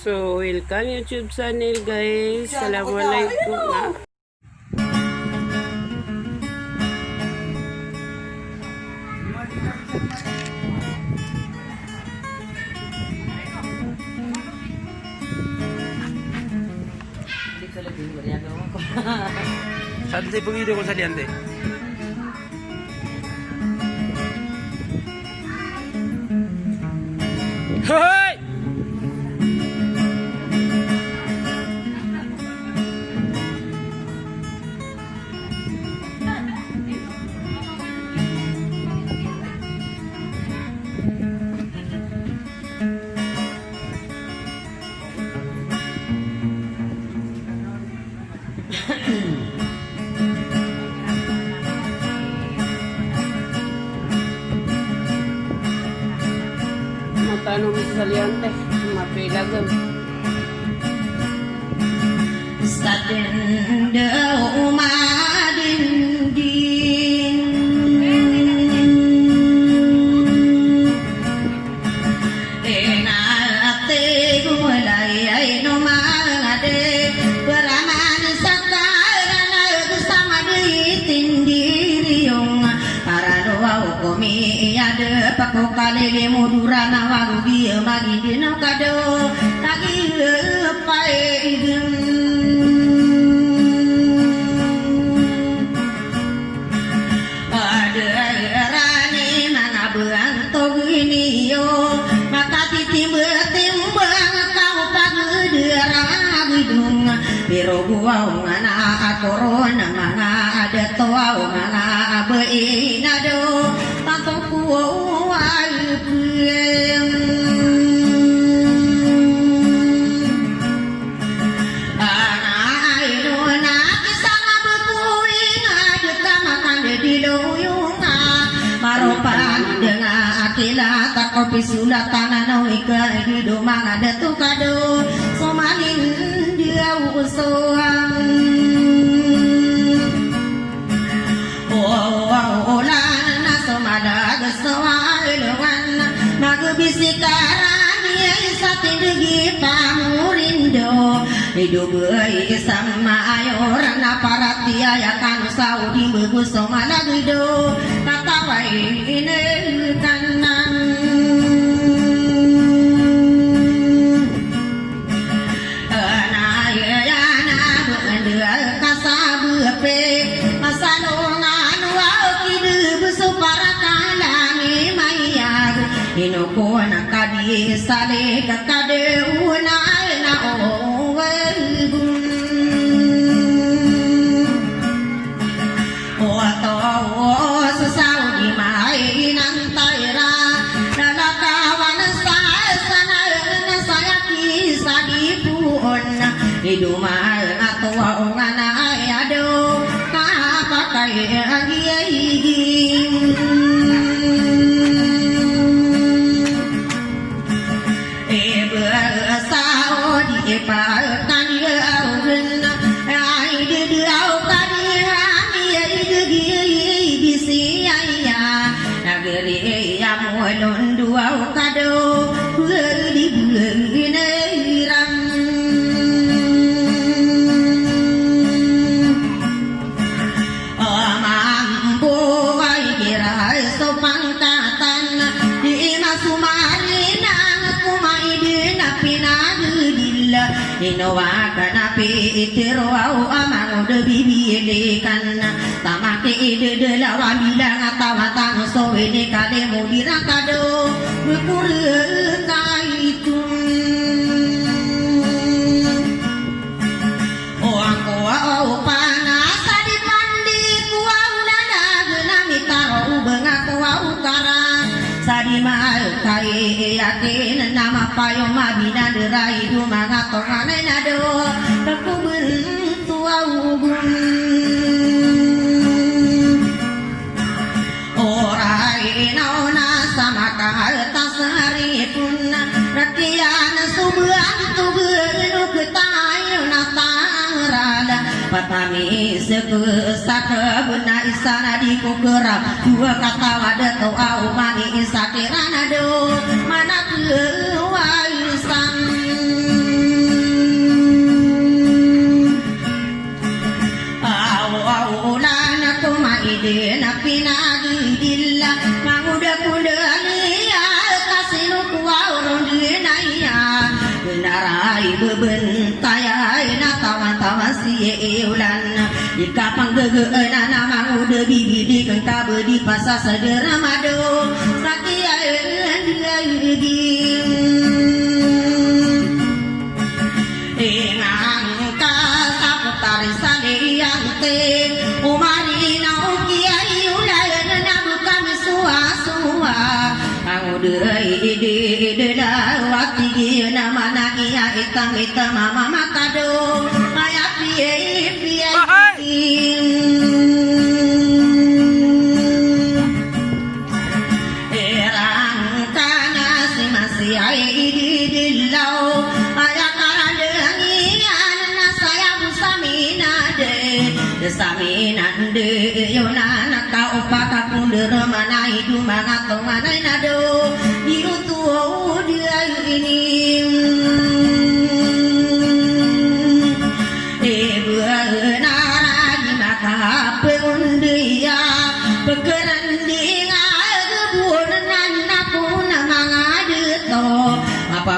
So, welcome YouTube channel guys. Assalamualaikum na. Saan tayo pag-video ko sa diante? Hoy! Tanong sa liante, mapilagam. Sa tenda umadindin enate gulay ay numangade beraman sakarana bersama ditindiriung para doa komi ada paku kali mudurana wagu dia magi dina kado lagi paidun ada rani mana beantog ini yo maka timbang kau pagedera bidung biro gua ngana akorona mana ada toa mana beinado tanto kuai piem anai dona kisana berkuing ada kamakan di loyunga maropan dengan akila tak kopi sudah tanah noika di domang ada tukado somanin dia usuhan hidup baik sama orang aparatia ya kan saudi bagus sama lagido kata ini kanan Inoko nakadi sale kakade unai na owegun Oto sesau di mainan taira Nalakawan saya kisah di puon Hidumah atwa ongana ayado Kapakai agiyahigim Ipakan dia awen ai dia kadi hani ai bisi aya nageri amolon dua kado di ram mampu ai kira sopan katan di masumarina kumai dina pinadu Inowa kanapi itirwau amang de bibi kan tamake ide de lawa bilang atawatang so ini kade mudira kado bukur kaitun oh angko au panas di pandi kuau dada genami karo bengaku au karang Sadi mal kai yakin nama payung mabina derai du mangato ngane nado aku bentu augun orai naona sama kahta sari pun rakian subuan tu benu ketai natarada patami sekusaka bena isana di kukerap dua kata wada tau au mani อิ sakirana do mana kewaisan สาน Orang kua au panas sadi pandi kuau dada genami karo bengaku au karang sadima kai yakin nama payung mabina derai du mangato ngane nado aku bentu augun orai naona sama kahta sari pun rakian subuan tu benu ketai natarada patami sekusaka bena isana di kukerap dua kata wada tau au mani sakirana do mana kewaisan narai bebentai na tawan-tawan siulan jika panggeueuna namang udah bibidi kang kabedi pasa sadera mado sakiaeun diaeuging ingang ka saputari saliyang te umarina ukiai ulan na bukan suwa-suwa Deui ide wati gieuna mana iya hitam mama makado aya piye erang kana si masih aya ide dilau aya karandeungian na saya busamina de saminan de yonana ka upaka kundur mana hidu mana to mana nado diutu dia ini beuna di maka peundia pekeran dinga gebun nana puna mangadeto apa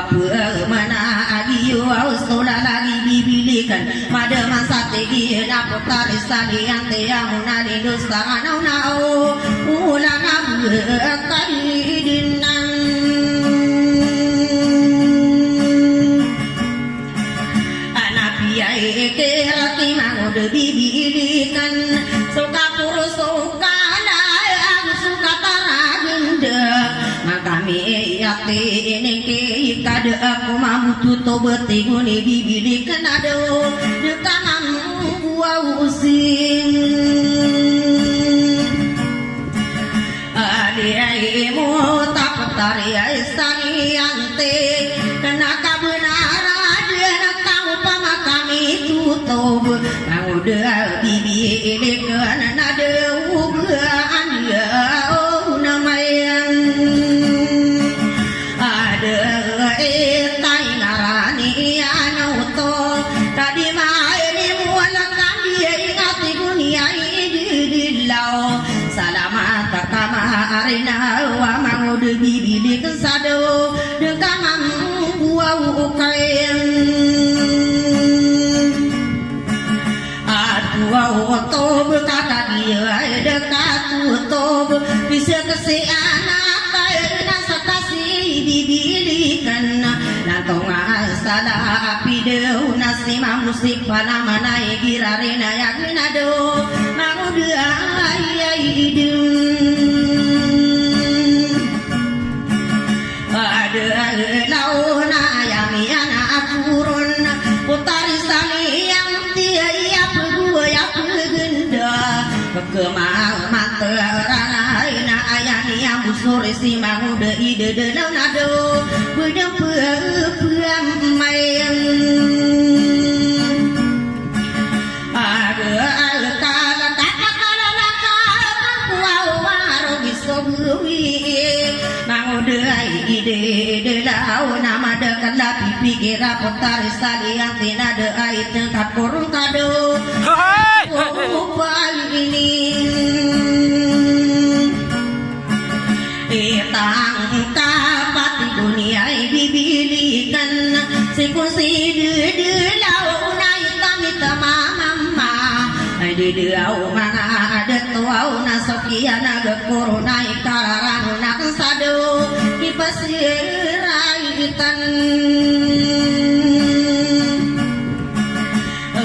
mana agiu ausula lagi bibilikan pada masa tegi na putari salian te amuna lindus tanganau nau ulana berkaidinan anak piai kerati mangude bibilikan suka puru suka lai aku suka taragenda makami yati ini ke kade aku mamutu to betinguni bibilikan ado dekamam gua using adiaimu tapatari saniang te kena kabenara dia nak tahu pama kami tutup kau dah bibi ini kena nade ugaan ya oh namayang ada tai narani anauto tadi mai ni mualakan dia ingati dunia ini dilau salamat kama arena wa mangude bibili kesado dekamam gua ukain atua oto berkata dia dekat tutup bisa kesi anak kaina sakasi bibilikan nantong salah api deu nasi musik pana mana girarena yakminado mangude ayai ada launa ayami anak turun putari sani yang tiaya pedua ya pegenda kemang manterana ina ayani yang busuri si mangude ide de launado bedem peam mayang ada kala kala kuau waro gisobui mangude ide de lau nama de kala pipi kira putar salian tina de ai tengkat kurung kado ini tang kapat dunia dibilikan sikusi de lau nai tami tamama ai de lau mana ada tuau na sokiana de corona kararan nak sado kipasiraitan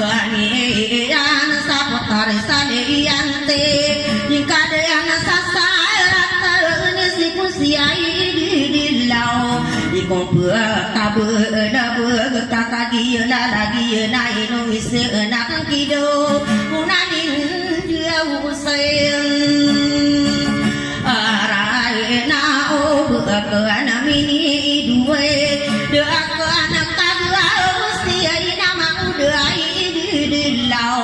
anian saputar salian te jika yang sasarat ini sikusi ai dilau ikompua kabe na kakadi na lagi na inungis na kido unanin dia usai arai na ke anak mini dua doa ke anak kadua usia nama udah dilau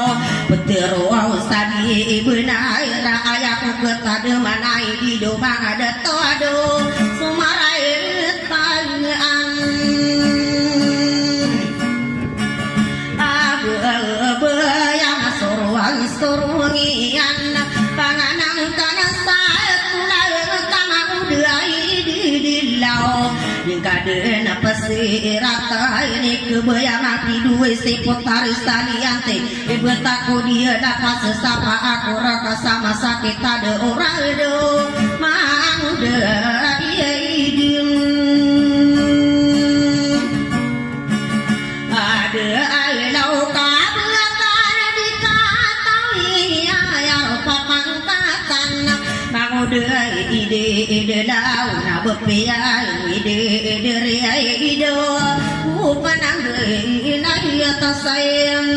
petero ustadi benar ayahku ketade manai di domang ada toado sumarai tangan abu yang sorwangian panganang kana saat tulai kama udah dilau jika dena pas pasirata ini kebayang hati dua si putari saliante ibu takut dia dapat sesapa aku raka sama sakit ada orang do mang udah iya idem ada alau kabelatan dikataui ya papang katan mang udah ide lau na bepian ide riai ido panang inai atas sayang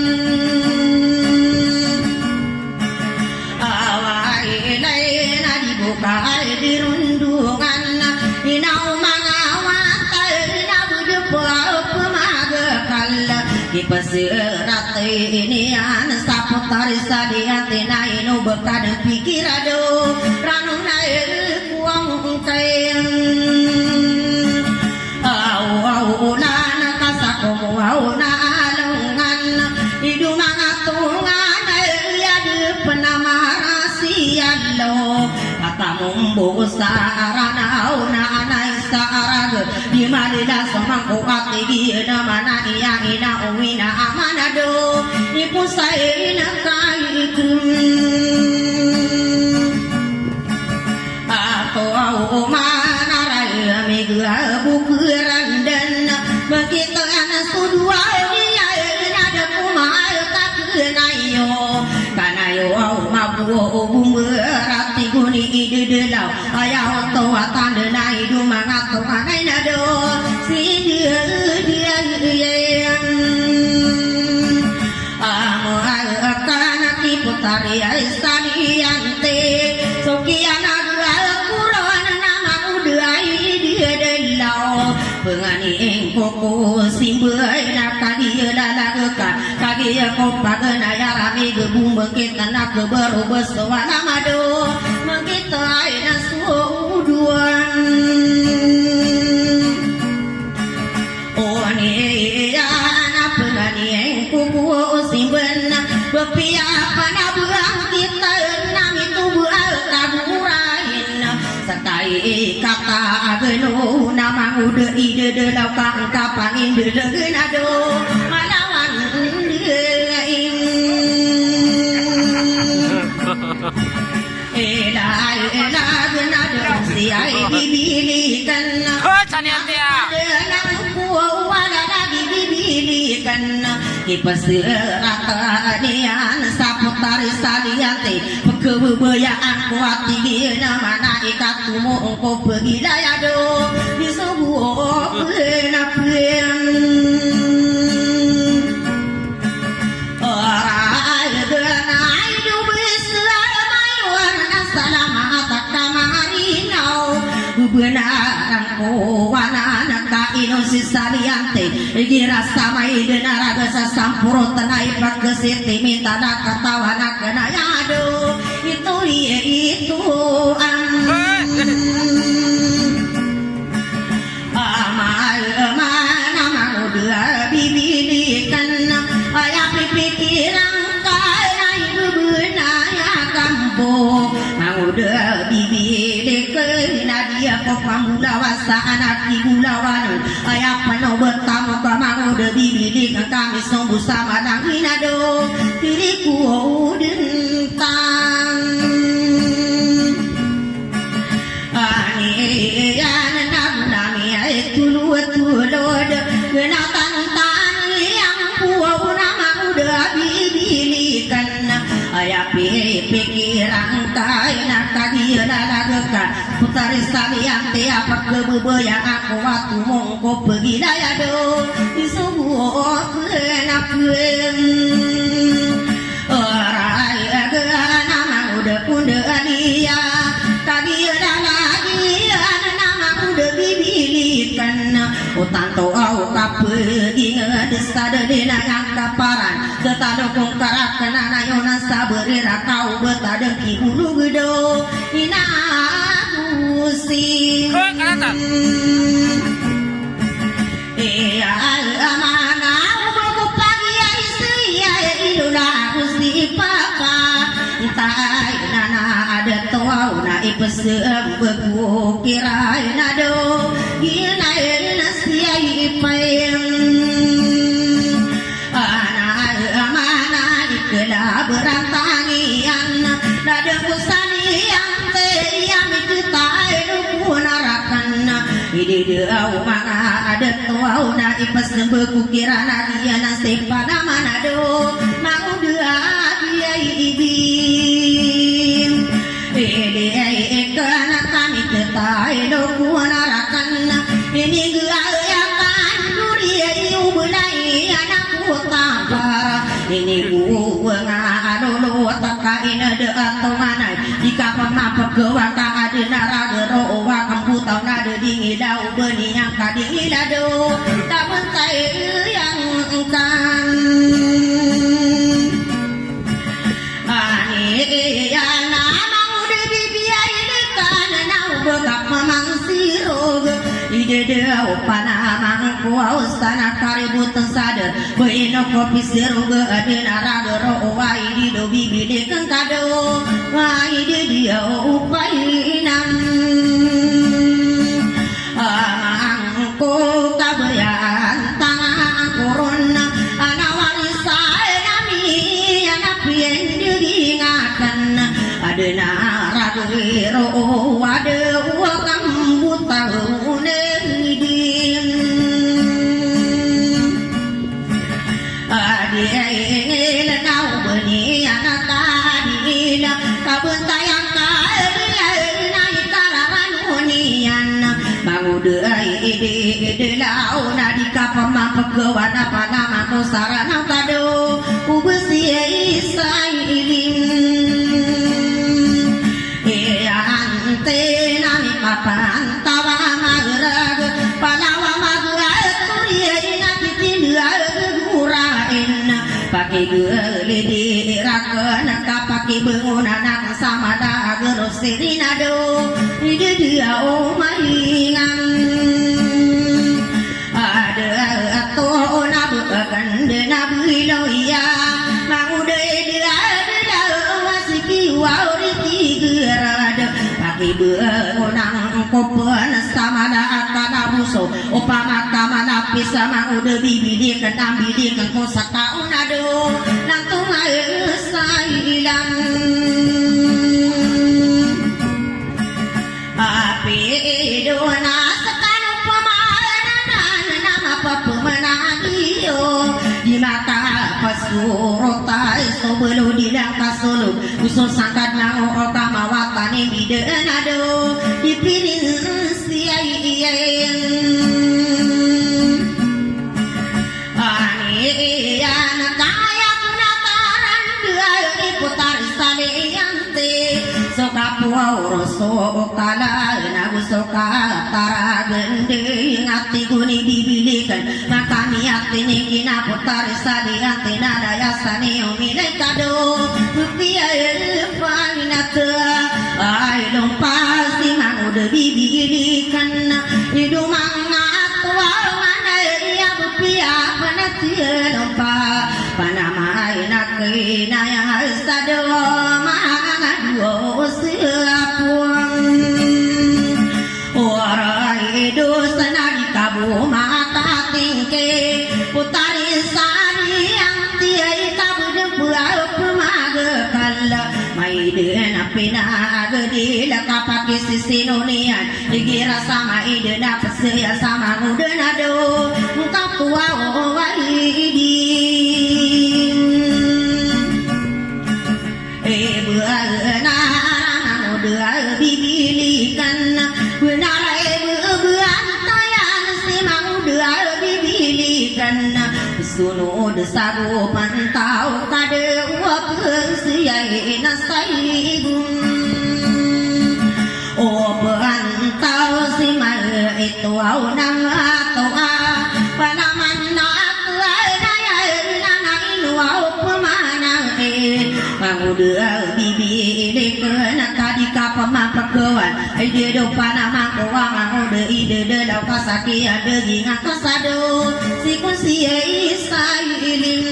awai inai na dibuka dirundungan inau mangawat ina bujupa pemagakal dipeserat ini an saputari sadiate na inu bekad pikirado ranu naik kuang kayang au na kasakomu au na alungan idu mangatungan ya de penamarasian lo kata mumbu sarana au na anai sarag di malida samangku ati di mana iya ina uwina amanado ipu saina kaikum au mana raya megla bukuran dan begitu anak sudua dia ada kumai tak kenayo kanayo au mabu berarti guni ide delau ayah tua tanda nai du mangato anai nado si dia yang amo akan putari istaniante sokiana pengani engkoko simbai nak kagi lalaga kagi ko pagana ya rami gebung kita nak berubah suara madu kita ina suduan oh ni ya na pengani engkoko simben bepia pada buang kita nang itu buang kaburain sakai kata ageno nama udah ide delau kang kapang inde degenado malawan deing elai genado siai dibilikan dengan kuau ada dibilikan kipeserata nian saputari saliante kebebayaan kuat tinggi nama naikat tumu ko pegidaya do disubuh penapian orang genai do beselamai warna salamat kamarinau benaran ko wana naka inosis saliante gira samai denara gasa sampuro tenai prakesiti minta nak ketawa nak kenaya do itu amal mana mau dia bibilikan ayah pikiran kaya ibu benaya kampung mau dia bibilikan dia kok pamulawasa anak ibu lawan ayah penuh bertamu mau dia bibilikan kami sungguh sama nang inado diriku dentang yan nami ay tulud kenatan yang puau nama udah bibilikan ayah pikiran kaina kagi lalaga putari salian apa kebebaya aku waktu mongko pergi daya do disubuh kenaken orang nama udah dia kagi lagi nama udah bibilikan utanto au kapegi ngedesa dedena yang kaparan ketadokong karakana nayona saberira kau betadengki bulu gedo ina musim iya amana ubaku pagi istri ya ilulah musti papa entai nana ada tawau na ipesem beku kirain ado ginain nasiai mana ikla berantangian dada kusani yang yang kita hidup narakan ini dia mana ada tuau na ipas beku kira dia nasib pada mana do mau dia dia ibim dia ikana kami kita hidup narakan ini dia akan dunia ubulai anakku tabara ini gua ngadolo takain ada atau mana jika pernah pergewang tak ada naraga roa kamu tahu nada dingin dau beni yang kading dado tak mentai yang kan ani ya nama udah bibiai dekan nau bekap memang sirog ide dia upana mangku ausana karibu tensada beino kopi sirog ada naraga roa ini do bibi dekan kado wah ide dia upainam amangku kabayan tangan kurun anak warisan nami anak pian diingatkan ada naraga roa ada uang buta ide lau nadika pemapagawan apa nama ko sarana kado ubesi isailim ante nami papan tawa magrag palawa magrag turia ina kitinda gurain pakai gele di rakan kapake bengunanak sama da gerosinado ide dia o maingan gandena biloya mangude dia wasiki wauriti gerada pagi beunang kopen samana akana buso upama kamana pisa mangude bibidi kenam bidi kan kosaka unado nantung sailang api dona sekan pemananan nama pemenangiyo di mata pasurotai sobelu dilang kasulu usul sangkat nango okama watani biden ado dipilih siai ani anak kaya punataran dia diputar saliante soka puau roso kala nagu soka tara gende ngati guni dibilikan maka niat ini kina putar saliante nada yasani umile kado rupiah elfanata ai lompas di mangu de dibilikan hidup mangatua mana ia rupiah panatia lompa panama enak kena yang sado mangadu siapuang orai dosa nadi kabu mata tingke putari sari yang tiai kabu debuau pemagakala mai dena pina gede lakapake sisinonian digira sama idena pesya sama udena do muka tua waidi beana udah dibilikan benar bean tayan semang udah dibilikan sunu desaru pantau kade uap siai nasaibun oh pantau si mal itu au nang atau panaman nak daya nang inu au pemanang manguda bibi dekena kadika pemapagawan ide do panama kowa manguda ide de lau kasaki ade ginga kasado sikun siai sailim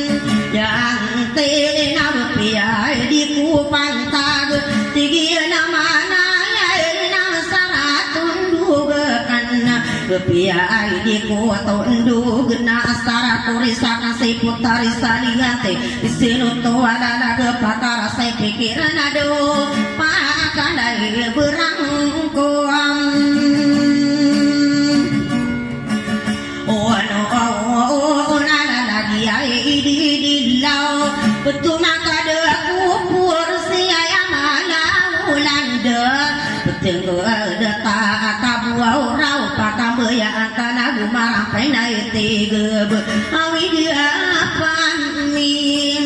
yang tena rupiah di kupantag tigi nama na ya na saratun dugakan kepiai di kota undu gena asara turisa kasih putari saliante isinu tua dana kepakara saya pikiran aduh pakalai berangkuam betul maka deku kursi ayam malau landa betul data kabuau rau pakam ya antara gumarang penai tiga awi dia pamin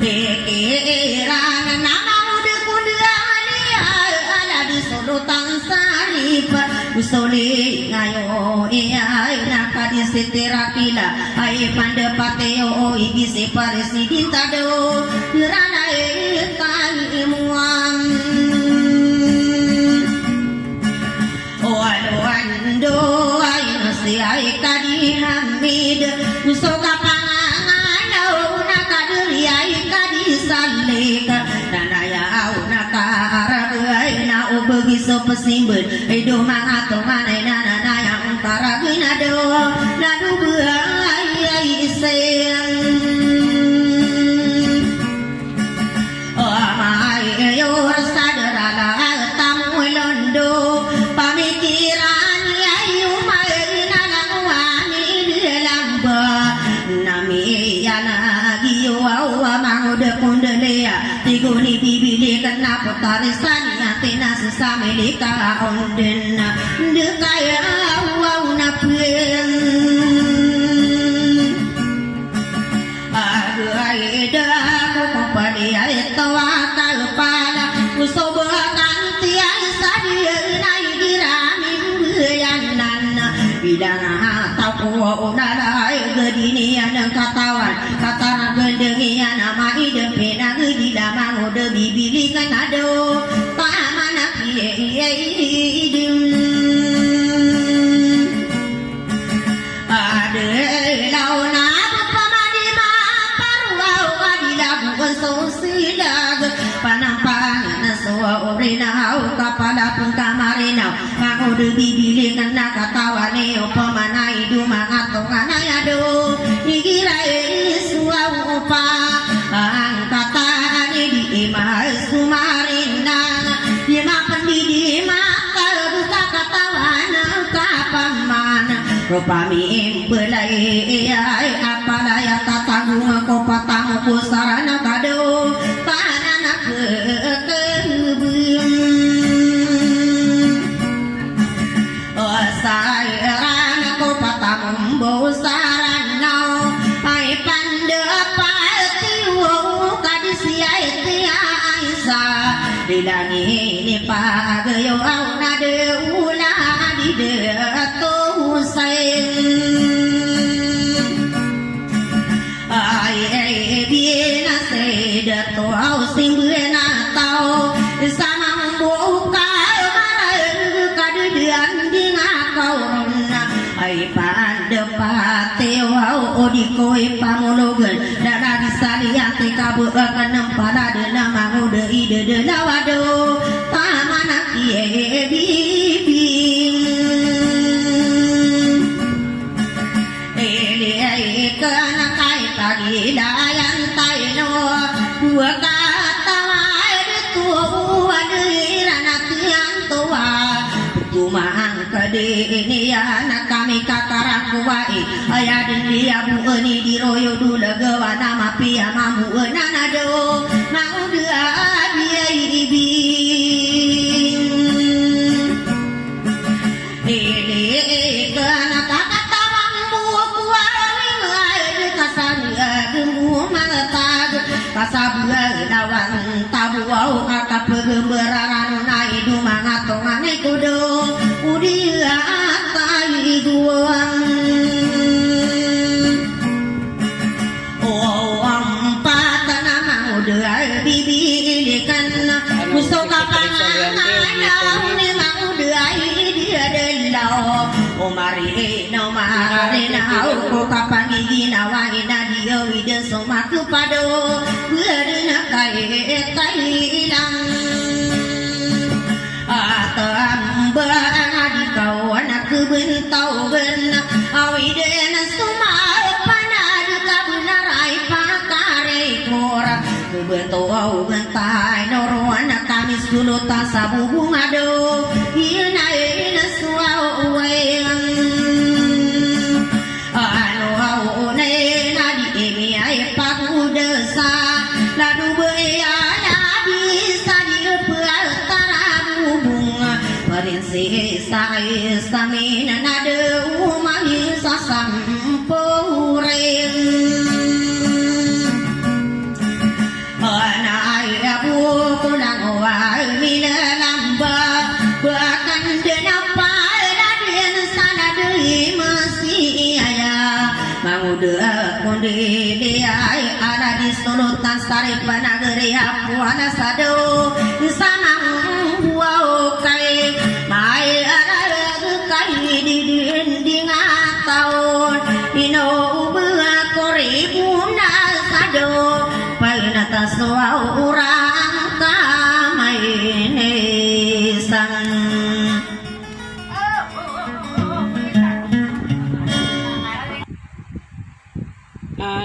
eran nama udah kuda dia ada di sodotan sarip usoli ngayo iya naka di setirakila ai pandepateo igi se presiden tado rana kali muam ando ai nasi ai kadi hamid usoka panganau naka diri ai kadi salika danaya au naka aragai na ubagi so pesimben edo mangato manai nana yang antara ginado nadu ai iseng amai yo sadarala tamu londo pamikiran ayu mai nalawani dilamba nami yana giyo wa mangude kundelea tiguni bibili kena putari sania tina sesame lika onden dekaya wa napuen aida ko padi aito akal pala usobo kanti sadia nai dirani buyanan bidana tapu onala gedini yang katawan katana gendengi nama ide pena di damang ode bibili kan ado pamana kiye idum ade launa pamadi ma parwau adila bukan sosilag panampangan soa orenau kapala pengkamarena mangode bibili kan nakatawane pamana idu mangatongan ayado igira suau upa angkatan di imah sumarina ima pendidi maka buka katawan kapaman rupami belai apalaya tatagung ko patamu kusarana kado tanana kebun sayran ko patamu bosarana ai pandepati wo kadisiai tiaisa dilani ni pagayo au nade ula di de to ai biena seda to au simbuena tau sama buka kadedian di ngakau ai pandepate au odikoi pamologan dana disaliate kabuakan pada dena mangude ide dena wado pamana kie bibing ele kana kai pagi dayan taino dua kata wae tua dirana tiang tua kumang kade ini ya nak kami kakarang kuai ayah dia bu ni diroyo dula gawa nama pia mamu nana do mau dia dia ibi ele kana kata mambu kuai ngai kasan gembu mata kasabua lawan tabu au kata pegemberan nai du mangatongan kudo udia tai guang oh ampat nama udah bibi ilikan musoka panganana ni mau udah dia delau oh mari no mari nau ko kapan gigi nawaina dia wide soma kupado berna kai tai lang atau tauben awiden sumar panad kabenarai pakare kora beto bentai noruan kami sulut tasabung ado ina ina suau weng anu au ne nadi emi ai pakudesa ladu beya nadi sadi Marinsi sai samina nade umahi sasampureng Anai abu kulang wai mina lamba Bahkan denapa raden sana dei masih ayah Mangude kundi diai ada di sulutan sarip nageri apuana sado sana buau kai mai ada kai di dinding tahun ino ubah koribuna sado paina tasau urang kamai nesan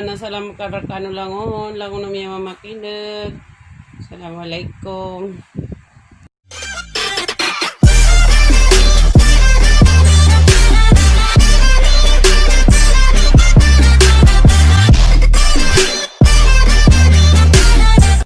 Nasalam ka langon na miya mamakinig. Assalamualaikum.